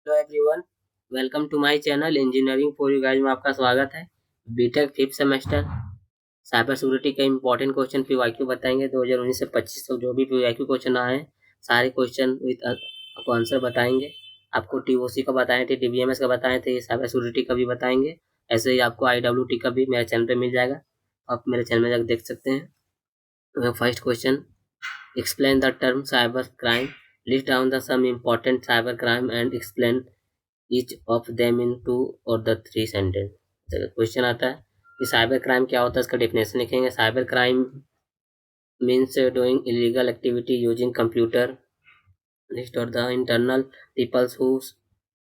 Hello everyone, welcome to my channel engineering for you guys में आपका स्वागत है। BTech fifth semester cyber security के इंपॉर्टेंट क्वेश्चन पीवाईक्यू बताएंगे। 2019 से 25 तक जो भी पीवाईक्यू क्वेश्चन आए हैं सारे क्वेश्चन विद आपको आंसर बताएंगे। आपको टीओसी का बताए थे, डीबीएमएस का बताए थे, साइबर सिक्योरिटी का भी बताएंगे। ऐसे ही आपको आईडब्ल्यूटी का भी मेरे चैनल पे मिल जाएगा, आप मेरे चैनल में जाकर देख सकते हैं। First question, explain the term cyber crime, list down the some important cyber crime and explain each of them in two or the three sentence। Question आता है कि साइबर क्राइम क्या होता है, इसका डेफिनेशन लिखेंगे। Cyber crime means doing illegal activity using computer, list और the internal peoples who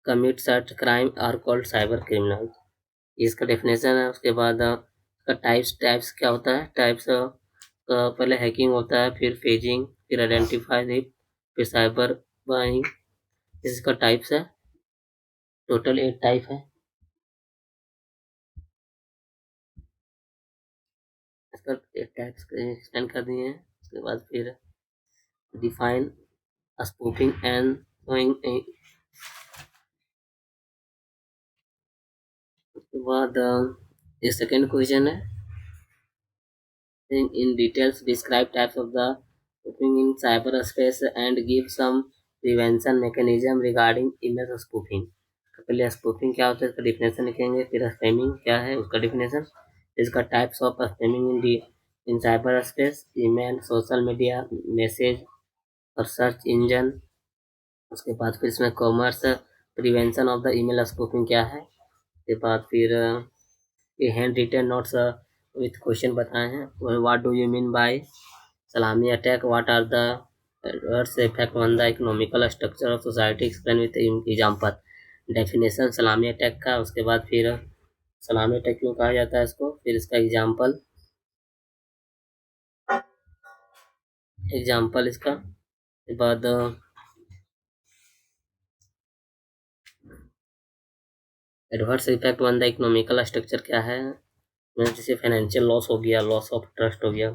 commit such crime are called cyber criminal. इसका डेफिनेशन है। उसके बाद इसका टाइप्स क्या होता है। टाइप्स पहले हैकिंग होता है, फिर फेजिंग, फिर आइडेंटिफाई, फिर साइबर बाइंग। इसका टाइप्स है, टोटल 8 टाइप है। इसका 8 टाइप्स एक्सप्लेन कर दिए हैं। उसके बाद फिर डिफाइन स्पूफिंग एंड शोइंग। उसके बाद ये सेकेंड क्वेश्चन है, in details describe types of the spoofing in cyberspace and give some prevention mechanism regarding email spoofing। तो पहले स्पूफिंग क्या होता है इसका डिफिनेशन लिखेंगे, फिर स्पैमिंग क्या है उसका डिफिनेशन, इसका types of spamming in cyber space, email, social media, message और सर्च इंजन। उसके बाद फिर इसमें commerce, prevention of the email spoofing क्या है। उसके बाद फिर ये hand written notes with question बताए हैं। What do you mean by salami attack, what are the adverse effect on the economical structure of society, explain with example. Definition सलामी attack का, उसके बाद फिर सलामी अटैक क्यों कहा जाता है इसको, फिर इसका एग्जाम्पल, इसका के बाद adverse effect on the economical structure क्या है, जैसे फाइनेंशियल लॉस हो गया, लॉस ऑफ ट्रस्ट हो गया,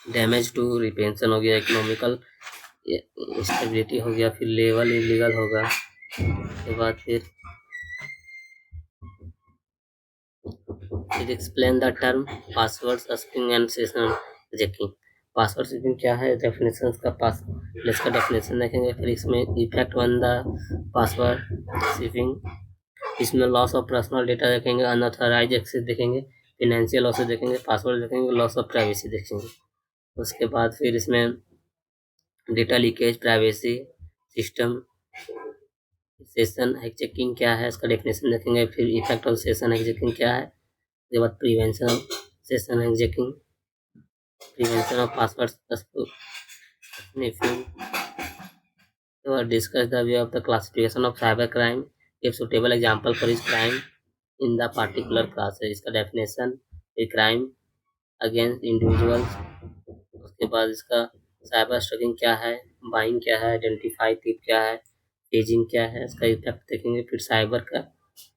डैमेज टू रिपेंशन हो गया, इकोनॉमिकल स्टेबिलिटी हो गया, फिर लेवल इलीगल होगा। उसके बाद फिर explain the term password sniffing and session jacking. Password sniffing क्या है, डेफिनेशन का पास इसका डेफिनेशन देखेंगे। फिर इसमें effect on the password sniffing, इसमें लॉस ऑफ पर्सनल डेटा देखेंगे, अनऑथराइज एक्सेस देखेंगे, फिनेंशियल लॉसेस देखेंगे, पासवर्ड देखेंगे, लॉस ऑफ प्राइवेसी देखेंगे। उसके बाद फिर इसमें data leakage, privacy system, session hijacking क्या है इसका डेफिनेशन देखेंगे। फिर इफेक्ट ऑफ सेशन हैकचेकिंग क्या है, उसके बाद prevention of session hijacking, prevention of password sniffing, discuss the way of the classification of cyber crime, give suitable example for इस crime in the particular class है इसका definition. फिर crime against individuals, उसके बाद इसका साइबर स्टॉकिंग क्या है, buying क्या है, आइडेंटिफाई थिप क्या है, पेजिंग क्या है, इसका इफेक्ट देखेंगे। फिर साइबर का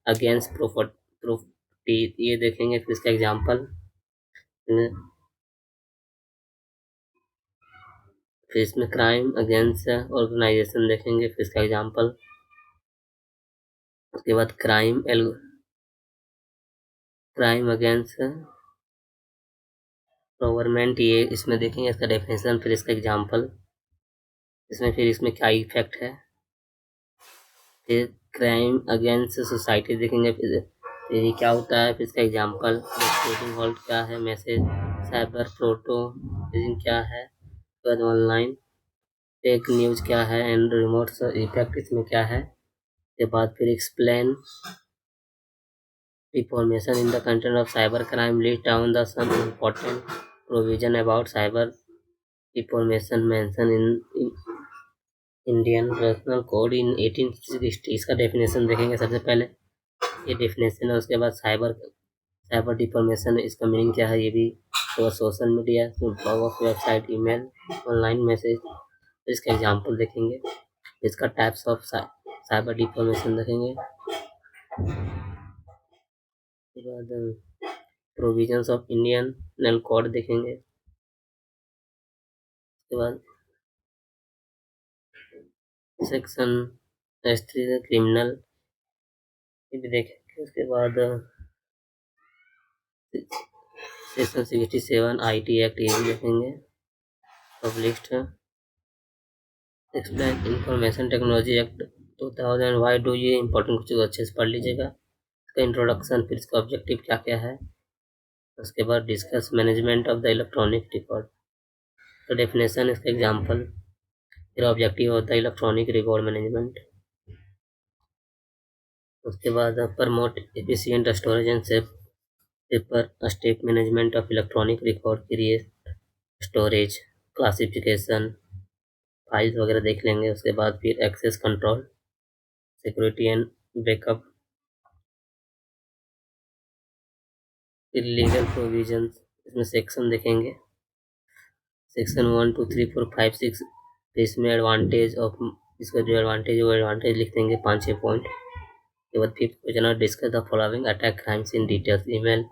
अगेंस्ट प्रॉपर्टी ये देखेंगे, फिर इसका एग्जांपल, फिर इसमें क्राइम अगेंस्ट ऑर्गेनाइजेशन देखेंगे, फिर इसका एग्जांपल। उसके बाद क्राइम अगेंस्ट गवर्नमेंट ये इसमें देखेंगे, इसका डेफिनेशन, फिर इसका एग्जांपल, इसमें फिर इसमें क्या इफेक्ट है। फिर क्राइम अगेंस्ट सोसाइटी देखेंगे, फिर ये क्या होता है, फिर इसका एग्जांपल, हॉल्ट क्या है, मैसेज, साइबर प्रोटोकॉलिंग क्या है, उसके बाद ऑनलाइन फेक न्यूज क्या है एंड रिमोट इफेक्ट इसमें क्या है। उसके बाद फिर explain information in the content of cyber crime, list down the some important provision about cyber information mentioned in Indian personal code in 1860। इसका डेफिनेशन देखेंगे सबसे पहले, ये डेफिनेशन है। उसके बाद साइबर साइबर डिफॉर्मेशन, इसका मीनिंग क्या है ये भी। तो social media, blog of website, email, online message, इसका एग्जांपल देखेंगे। इसका टाइप्स ऑफ साइबर डिफॉर्मेशन देखेंगे। उसके बाद provisions of Indian penal code देखेंगे। उसके बाद सेक्शन S3 क्रिमिनल ये भी देखेंगे। उसके बाद सेक्शन 67 IT एक्ट ये भी देखेंगे। Published explain information technology act 2000 why do ये इंपॉर्टेंट कुछ अच्छे से पढ़ लीजिएगा। इसका इंट्रोडक्शन, फिर इसका ऑब्जेक्टिव क्या क्या है। उसके बाद discuss management of the electronic record, तो डेफिनेशन, इसका एग्जांपल, फिर ऑब्जेक्टिव होता है इलेक्ट्रॉनिक रिकॉर्ड मैनेजमेंट। उसके बाद promote efficient storage and safe paper step management of electronic record, create storage classification files वगैरह देख लेंगे। उसके बाद फिर access control, security and backup, फिर लीगल प्रोविजंस, इसमें सेक्शन देखेंगे। सेक्शन 1 2 3 4 5 6, इसमें एडवांटेज ऑफ, इसका जो एडवांटेज है वो एडवांटेज लिख देंगे 5-6 पॉइंट। उसके बाद fifth question, discuss the following attack crimes in details, email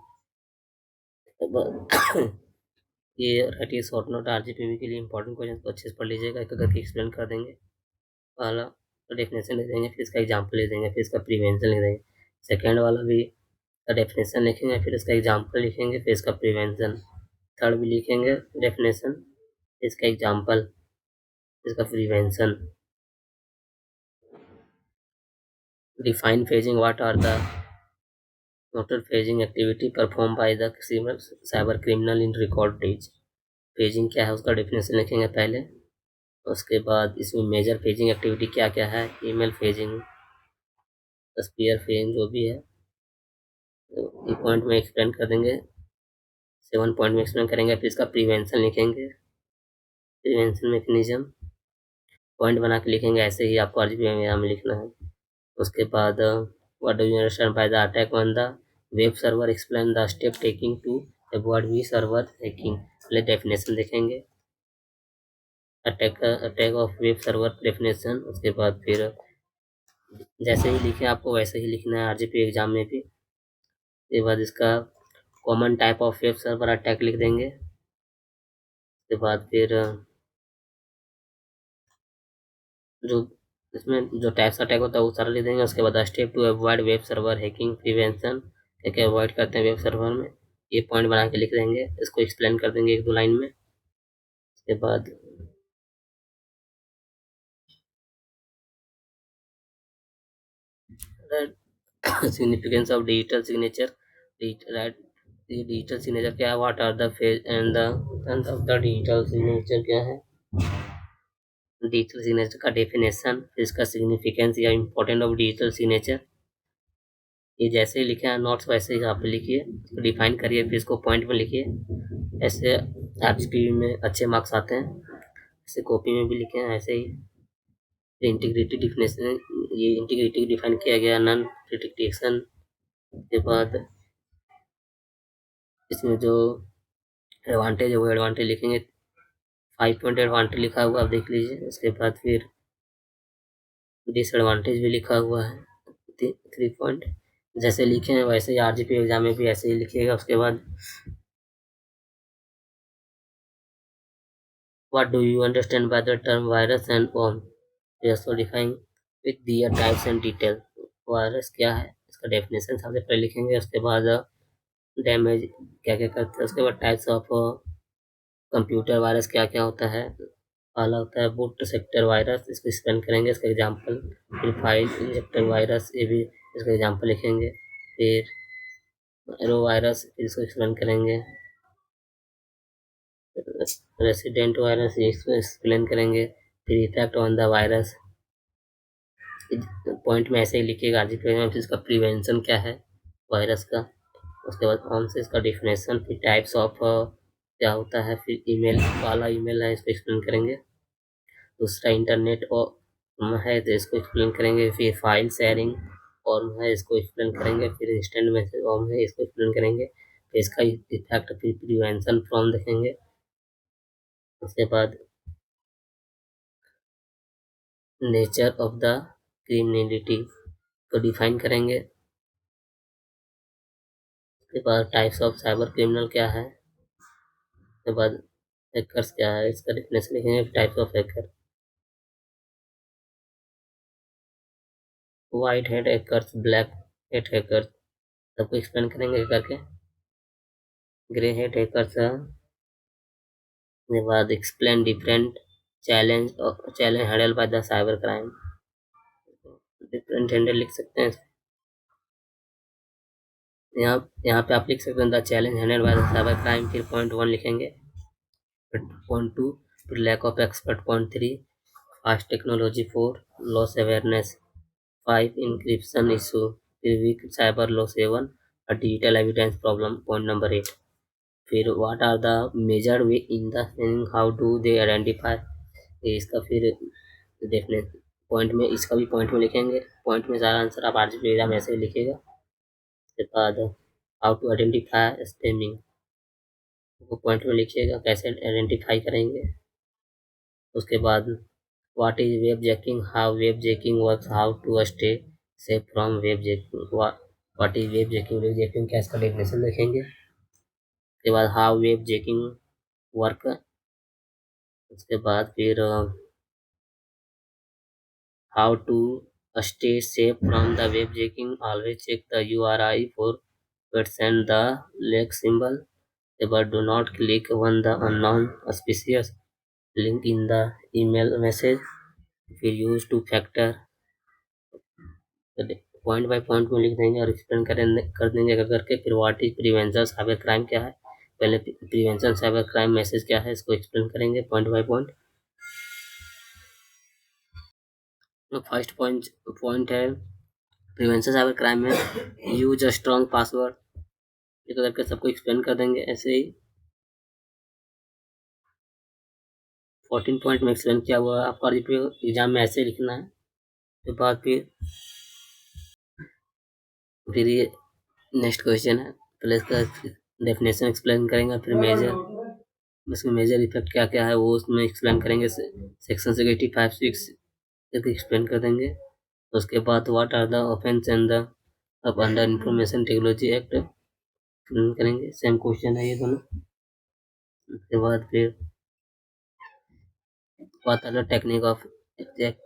ये राइटिंग शॉर्ट नोट RGPV के लिए इंपॉर्टेंट क्वेश्चन को अच्छे से पढ़ लीजिएगा, एक करके एक्सप्लेन कर देंगे। पहला तो डेफिनेशन लिख देंगे, फिर इसका एग्जाम्पल लिख देंगे, फिर इसका प्रिवेंशन लिख देंगे। सेकेंड वाला भी डेफिनेशन लिखेंगे, फिर इसका एग्जाम्पल लिखेंगे, फिर इसका प्रिवेंशन। थर्ड भी लिखेंगे डेफिनेशन, इसका एग्जाम्पल, इसका prevention. Define phishing, what are the total phasing activity performed by the cyber criminal in record days। Phasing क्या है उसका डेफिनेशन लिखेंगे पहले। उसके बाद इसमें मेजर फेजिंग एक्टिविटी क्या क्या है, ईमेल फेजिंग, स्पीयर फेजिंग जो भी है, तो पॉइंट में एक्सप्लेन कर देंगे, 7 पॉइंट में एक्सप्लेन करेंगे। फिर इसका प्रिवेंशन लिखेंगे, प्रिवेंशन मैकेनिज्म पॉइंट बना के लिखेंगे, ऐसे ही आपको RGPV में लिखना है। उसके बाद what do you understand by the attack on the web server, explain the step taking to avoid web server hacking. पहले डेफिनेशन देखेंगे, attack of web server definition. उसके बाद फिर जैसे ही लिखे आपको वैसे ही लिखना है RGP एग्जाम में भी। उसके बाद इसका common type of web server attack लिख देंगे। उसके बाद फिर जो इसमें जो टाइप्स अटैक होता है वो सारा लिख देंगे। उसके बाद step to avoid web server hacking prevention, क्या क्या अवॉइड करते हैं वेब सर्वर में, ये पॉइंट बना के लिख देंगे, इसको एक्सप्लेन कर देंगे 1-2 लाइन में। उसके बाद significance of digital signature, right, ये डिजिटल सिग्नेचर क्या है, what are the phase and the of the digital signature क्या है, डिजिटल सिग्नेचर का डेफिनेशन, फिर इसका सिग्निफिकेंस या इंपॉर्टेंट ऑफ डिजिटल सिग्नेचर। ये जैसे ही लिखे हैं नोट्स वैसे ही आप लिखिए, इसको डिफाइन करिए, फिर इसको पॉइंट में लिखिए। ऐसे RGPV में अच्छे मार्क्स आते हैं, ऐसे कॉपी में भी लिखे हैं ऐसे ही। इंटीग्रिटी डिफिनेशन, ये इंटीग्रिटी डिफाइन किया गया, नॉन प्रिडिक्टेशन के बाद इसमें जो एडवांटेज है वो एडवांटेज लिखेंगे, 5 पॉइंट एडवांटेज लिखा हुआ आप देख लीजिए। उसके बाद फिर डिसएडवांटेज भी लिखा हुआ है 3 पॉइंट, जैसे लिखे हैं वैसे ही RGP एग्जाम में भी ऐसे ही लिखिएगा। उसके बाद what do you understand by the term virus and worm, just define with their types and detail. Virus क्या है इसका डेफिनेशन सबसे पहले लिखेंगे। उसके बाद डैमेज क्या क्या करते हैं, उसके बाद टाइप्स ऑफ कंप्यूटर वायरस क्या क्या होता है। पहला होता है बूट सेक्टर वायरस, इसको एक्सप्लेन करेंगे, इसका एग्जांपल। फिर फाइल इंजेक्टर वायरस, ये भी इसका एग्जांपल लिखेंगे। फिर एरो वायरस, फिर इसको एक्सप्लेन करेंगे। रेसिडेंट वायरस, ये इसको एक्सप्लेन करेंगे। फिर effect on the virus, point में ऐसे ही लिखिएगा RGP में। फिर इसका प्रिवेंशन क्या है वायरस का। उसके बाद ऑन से इसका डिफिनेशन, फिर टाइप्स ऑफ क्या होता है, फिर ईमेल वाला ईमेल है इसको एक्सप्लेन करेंगे। दूसरा इंटरनेट और है तो इसको एक्सप्लेन करेंगे। फिर फाइल शेयरिंग फॉर्म है, इसको एक्सप्लेन करेंगे। फिर इंस्टेंट मैसेज फॉर्म है, इसको एक्सप्लेन करेंगे। फिर इसका इफेक्ट, फिर प्रिवेंशन फ्रॉम देखेंगे। उसके बाद नेचर ऑफ द क्रिमिनलिटी को डिफाइन करेंगे। उसके बाद टाइप्स ऑफ साइबर क्रिमिनल क्या है, उसके बाद हैकर्स क्या है, इसका डिफिनेशन लिखेंगे। Types of hacker, white head hackers, black head hackers, सबको एक्सप्लेन करेंगे करके। ग्रे हेड हैकर्स के बाद explain different challenge handle by the cyber crime, different handle लिख सकते हैं। यहाँ यहाँ पे आप लिख सकते हैं the challenge handle by the cyber crime, फिर पॉइंट 1 लिखेंगे, फिर पॉइंट 2, फिर lack of expert, point 3 fast technology, 4 loss awareness, 5 encryption issue, फिर weak cyber law, 7 digital evidence problem, point number 8। फिर what are the major way in the how do they identify, इसका फिर देखने point में, इसका भी point में लिखेंगे। पॉइंट में सारा आंसर आप आरजीपी एग्जाम ऐसे ही लिखेगा। उसके बाद हाउ टू आइडेंटिफाई स्पैमिंग, वो पॉइंट में लिखिएगा कैसे आइडेंटिफाई करेंगे। उसके बाद what is web jacking, how web jacking works, how to stay safe from web jacking, what is web jacking क्या, इसका डेफिनेशन लिखेंगे। उसके बाद हाउ वेब जैकिंग वर्क, उसके बाद फिर how to stay safe from the web jacking, always check the URI for send the like symbol, but do not click on the unknown suspicious link in the email message, फिर use two factor, point by point में लिख देंगे और explain कर देंगे करके। फिर what is prevention cyber crime क्या है, पहले प्रिवेंशन साइबर क्राइम मैसेज क्या है, इसको एक्सप्लेन करेंगे point by point. First point है प्रिवेंशन साइबर क्राइम में यूज अ स्ट्रॉन्ग पासवर्ड, ये तो करके सबको एक्सप्लेन कर देंगे ऐसे ही। 14 पॉइंट में एक्सप्लेन किया हुआ है, आपका एग्जाम में ऐसे लिखना है। उसके बाद फिर ये नेक्स्ट क्वेश्चन है, पहले इसका डेफिनेशन एक्सप्लेन करेंगे, फिर उसमें मेजर इफेक्ट क्या क्या है वो उसमें एक्सप्लेन करेंगे, सेक्शन 85(6) एक्सप्लेन कर देंगे। उसके बाद what are the offence and the अब under information technology act explain करेंगे, सेम क्वेश्चन है ये दोनों। उसके बाद फिर what are the technique of check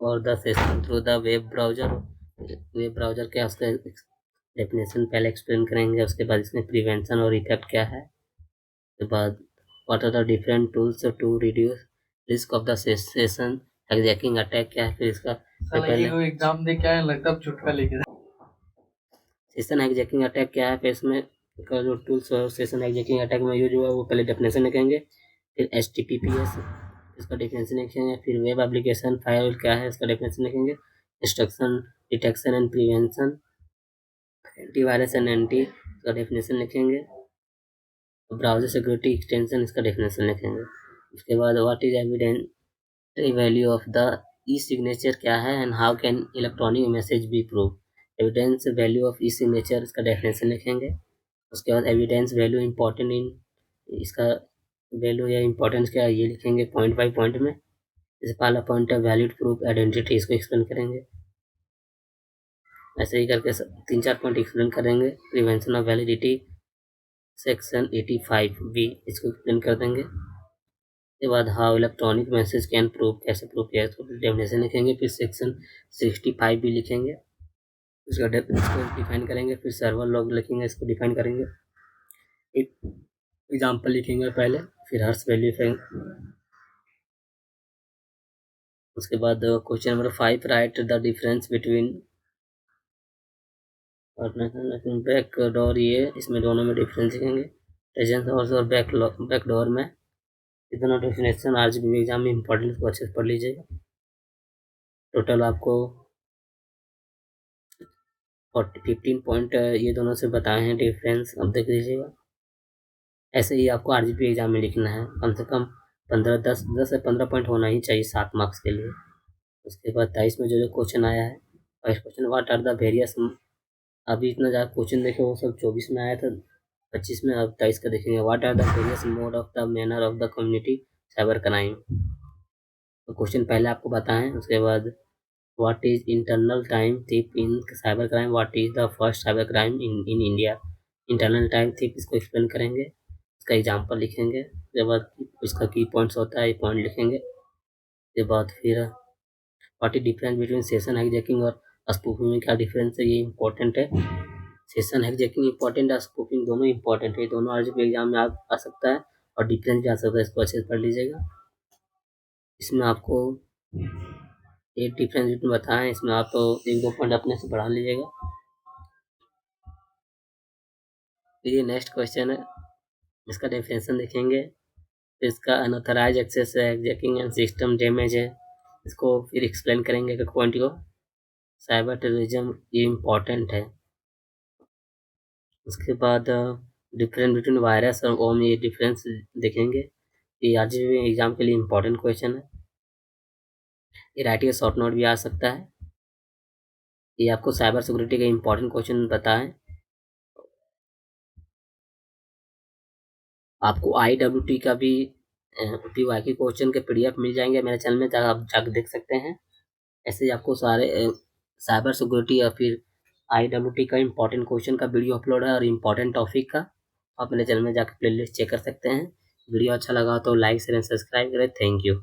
और the session through the web browser क्या, उसका डेफिनेशन पहले एक्सप्लेन करेंगे। उसके बाद इसमें प्रिवेंशन और इफेक्ट क्या है। उसके बाद what are the different tools to reduce risk of the session hijacking attack क्या है, फिर इसका पहले एग्जाम दे क्या है लगता है छुटका लेके सेशन हाईजैकिंग अटैक क्या है, फिर इसमें का जो टूल्स सेशन हाईजैकिंग अटैक में यूज हुआ वो पहले डेफिनेशन लिखेंगे। फिर HTTPS इसका डेफिनेशन लिखेंगे। फिर वेब एप्लीकेशन फायरवॉल क्या है, इसका डेफिनेशन लिखेंगे। Instruction detection and prevention, antivirus and anti, इसका डेफिनेशन लिखेंगे। ब्राउजर सिक्योरिटी एक्सटेंशन, इसका डेफिनेशन लिखेंगे। उसके बाद what is evidence value of the e signature क्या है and how can electronic message be prove, evidence value of e signature, इसका definition लिखेंगे। उसके बाद एविडेंस वैल्यू इंपॉर्टेंट इन, इसका वैल्यू या इंपॉर्टेंस क्या है ये लिखेंगे पॉइंट बाय पॉइंट में। जैसे पहला पॉइंट है वैलिड प्रूफ आइडेंटिटी, इसको एक्सप्लेन करेंगे। ऐसे ही करके 3-4 पॉइंट एक्सप्लेन करेंगे। Prevention of validity section 85B, इसको एक्सप्लेन कर देंगे। उसके बाद how electronic message can prove, कैसे प्रूव किया है, तो डेफिनेशन लिखेंगे। फिर सेक्शन 65B लिखेंगे, इसको डिफाइन करेंगे। फिर सर्वर लॉग लिखेंगे, इसको डिफाइन करेंगे। एक एग्जाम्पल लिखेंगे पहले, फिर हर्स वैल्यू लिखेंगे। उसके बाद question number 5, right the difference between back door, ये इसमें दोनों में डिफरेंस लिखेंगे। ट्रेजर और बैक डोर में ये दोनों डेफिनेशन आरजीबी एग्जाम में इंपॉर्टेंट, इसको अच्छे से पढ़ लीजिएगा। टोटल आपको 15 पॉइंट ये दोनों से बताए हैं डिफरेंस, अब देख लीजिएगा। ऐसे ही आपको आरजीपी एग्जाम में लिखना है, कम से कम 10 से 15 पॉइंट होना ही चाहिए 7 मार्क्स के लिए। उसके बाद 23 में जो क्वेश्चन आया है, first question what are the various, अभी इतना ज़्यादा क्वेश्चन देखे वो सब 24 में आया था, 25 में, अब 23 का देखेंगे। What are the various mode of the manner of the community cyber crime, तो क्वेश्चन पहले आपको बताएं। उसके बाद what is internal time thief in cyber crime, what is the first cyber crime in India, internal time thief, इसको explain करेंगे। इसका example लिखेंगे। उसके बाद इसका की पॉइंट्स होता है, ये पॉइंट लिखेंगे। उसके बाद फिर what is difference between session hijacking और स्पूफिंग में क्या डिफरेंस है, ये इंपॉर्टेंट है। सेशन हाईजैकिंग इंपॉर्टेंट है, स्पूफिंग दोनों इंपॉर्टेंट है, दोनों आरजीपी एग्जाम में आ सकता है और डिफरेंस भी आ सकता है, इसको अच्छे से पढ़ लीजिएगा। इसमें आपको एक डिफरेंस बिटवीन बताएं, इसमें आप तो एक दो पॉइंट अपने से बढ़ा लीजिएगा। ये नेक्स्ट क्वेश्चन है, इसका डेफिनेशन देखेंगे, इसका अनऑथराइज एक्सेस है, जैकिंग एंड सिस्टम डैमेज है, इसको फिर एक्सप्लेन करेंगे एक पॉइंट को। साइबर टेररिज्म ये इम्पोर्टेंट है। उसके बाद डिफरेंस बिटवीन वायरस और ओम, ये डिफरेंस देखेंगे। ये आज एग्जाम के लिए इम्पोर्टेंट क्वेश्चन है। ये राइटिंग शॉर्ट नोट भी आ सकता है। ये आपको साइबर सिक्योरिटी का इम्पोर्टेंट क्वेश्चन बताएं। आपको IWT का भी PYQ क्वेश्चन के PDF मिल जाएंगे मेरे चैनल में, आप जाकर देख सकते हैं। ऐसे ही आपको सारे साइबर सिक्योरिटी या फिर IWT का इम्पोर्टेंट क्वेश्चन का वीडियो अपलोड है और इम्पोर्टेंट टॉपिक का, आप मेरे चैनल में जाकर प्लेलिस्ट चेक कर सकते हैं। वीडियो अच्छा लगा तो लाइक शेयर एंड सब्सक्राइब करें। Thank you.